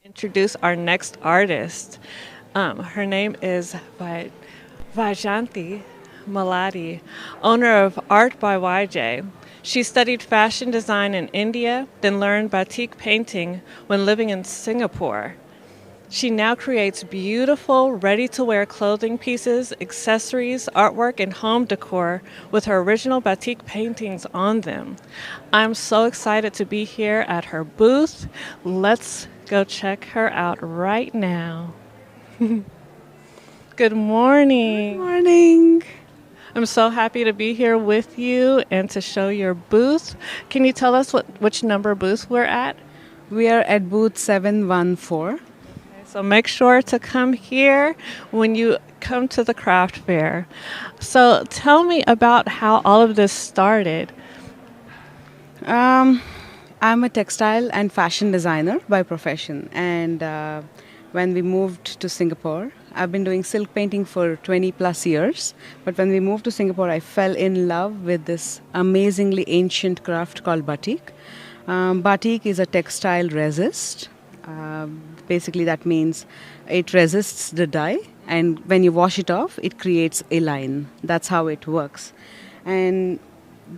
Introduce our next artist. Her name is Vajanthi Maladi, owner of Art by YJ. She studied fashion design in India, then learned batik painting when living in Singapore. She now creates beautiful, ready-to-wear clothing pieces, accessories, artwork, and home decor with her original batik paintings on them. I'm so excited to be here at her booth. Let's go check her out right now. Good morning. Good morning. I'm so happy to be here with you and to show your booth. Can you tell us which number booth we're at? We are at booth 714. So make sure to come here when you come to the craft fair. So tell me about how all of this started. I'm a textile and fashion designer by profession, and when we moved to Singapore, I've been doing silk painting for 20 plus years, but when we moved to Singapore, I fell in love with this amazingly ancient craft called batik. Batik is a textile resist. Basically, that means it resists the dye, and when you wash it off, it creates a line. That's how it works. And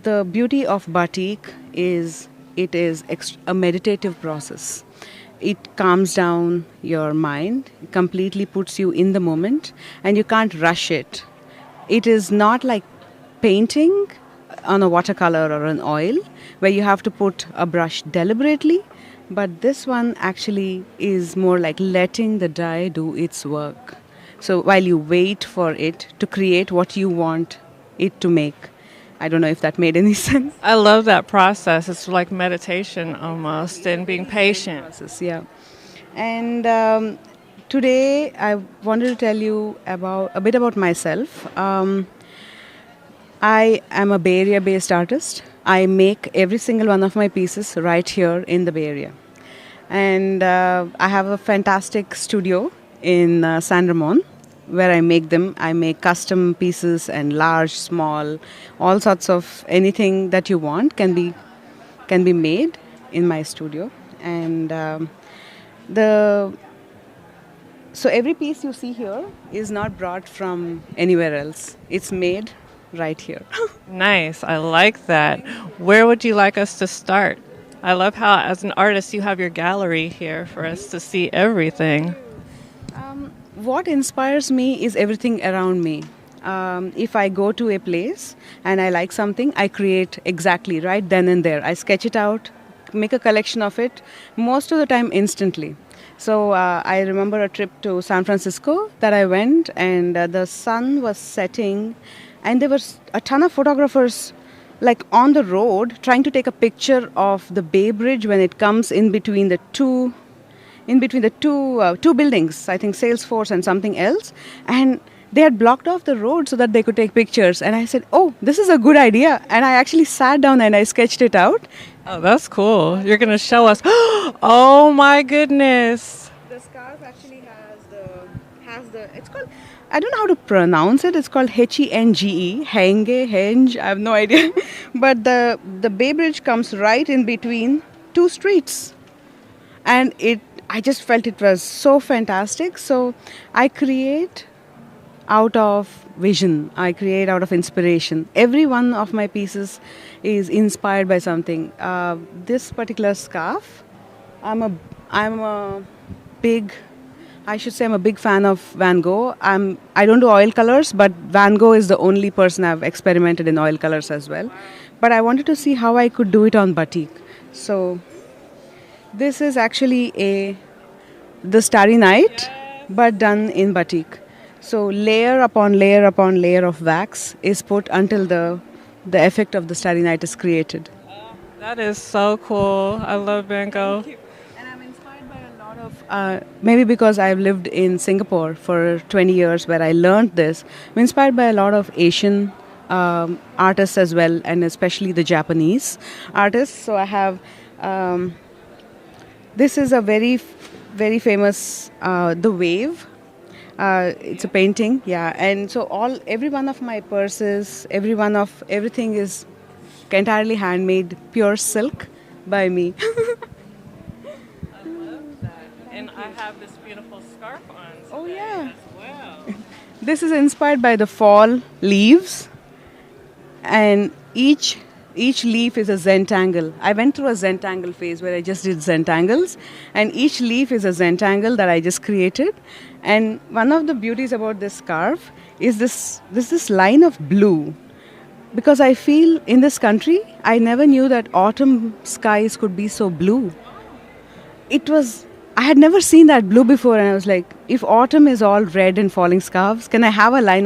the beauty of batik is it is a meditative process. It calms down your mind, completely puts you in the moment, and you can't rush it. It is not like painting on a watercolor or an oil, where you have to put a brush deliberately. But this one actually is more like letting the dye do its work. So while you wait for it to create what you want it to make. I don't know if that made any sense. I love that process. It's like meditation almost and being patient. Process, yeah. And today I wanted to tell you a bit about myself. I am a Bay Area based artist. I make every single one of my pieces right here in the Bay Area. And I have a fantastic studio in San Ramon where I make them. I make custom pieces and large, small, all sorts of anything that you want can be made in my studio. And so every piece you see here is not brought from anywhere else. It's made right here. Nice. I like that. Where would you like us to start? I love how, as an artist, you have your gallery here for us to see everything. What inspires me is everything around me. If I go to a place and I like something, I create exactly right then and there. I sketch it out, make a collection of it, most of the time instantly. So I remember a trip to San Francisco that I went, and the sun was setting, and there was a ton of photographers like on the road trying to take a picture of the Bay Bridge when it comes in between the two buildings, I think Salesforce and something else, and they had blocked off the road so that they could take pictures. And I said, oh, this is a good idea. And I actually sat down and I sketched it out. Oh, that's cool. You're going to show us. Oh my goodness. The scarf actually it's called, I don't know how to pronounce it. It's called Henge, Henge. I have no idea. But the Bay Bridge comes right in between two streets. And I just felt it was so fantastic. So I create out of vision. I create out of inspiration. Every one of my pieces is inspired by something. This particular scarf, I'm a big fan of Van Gogh. I don't do oil colors, but Van Gogh is the only person I've experimented in oil colors as well. But I wanted to see how I could do it on batik. So this is actually the Starry Night, but done in batik. So layer upon layer upon layer of wax is put until the effect of the Starry Night is created. That is so cool. I love Van Gogh. And I'm inspired by a lot of, maybe because I've lived in Singapore for 20 years where I learned this, I'm inspired by a lot of Asian artists as well, and especially the Japanese artists. So I have, this is a very, very famous, The Wave. It's a painting, yeah. And so every one of my purses, everything is entirely handmade, pure silk by me. I love that. And I have this beautiful scarf on today Oh, yeah. as well. This is inspired by the fall leaves, and each leaf is a zentangle. I went through a zentangle phase where I just did zentangles, and each leaf is a zentangle that I just created. And one of the beauties about this scarf is this line of blue, because I feel in this country I never knew that autumn skies could be so blue. I had never seen that blue before, and I was like, if autumn is all red and falling scarves, can I have a line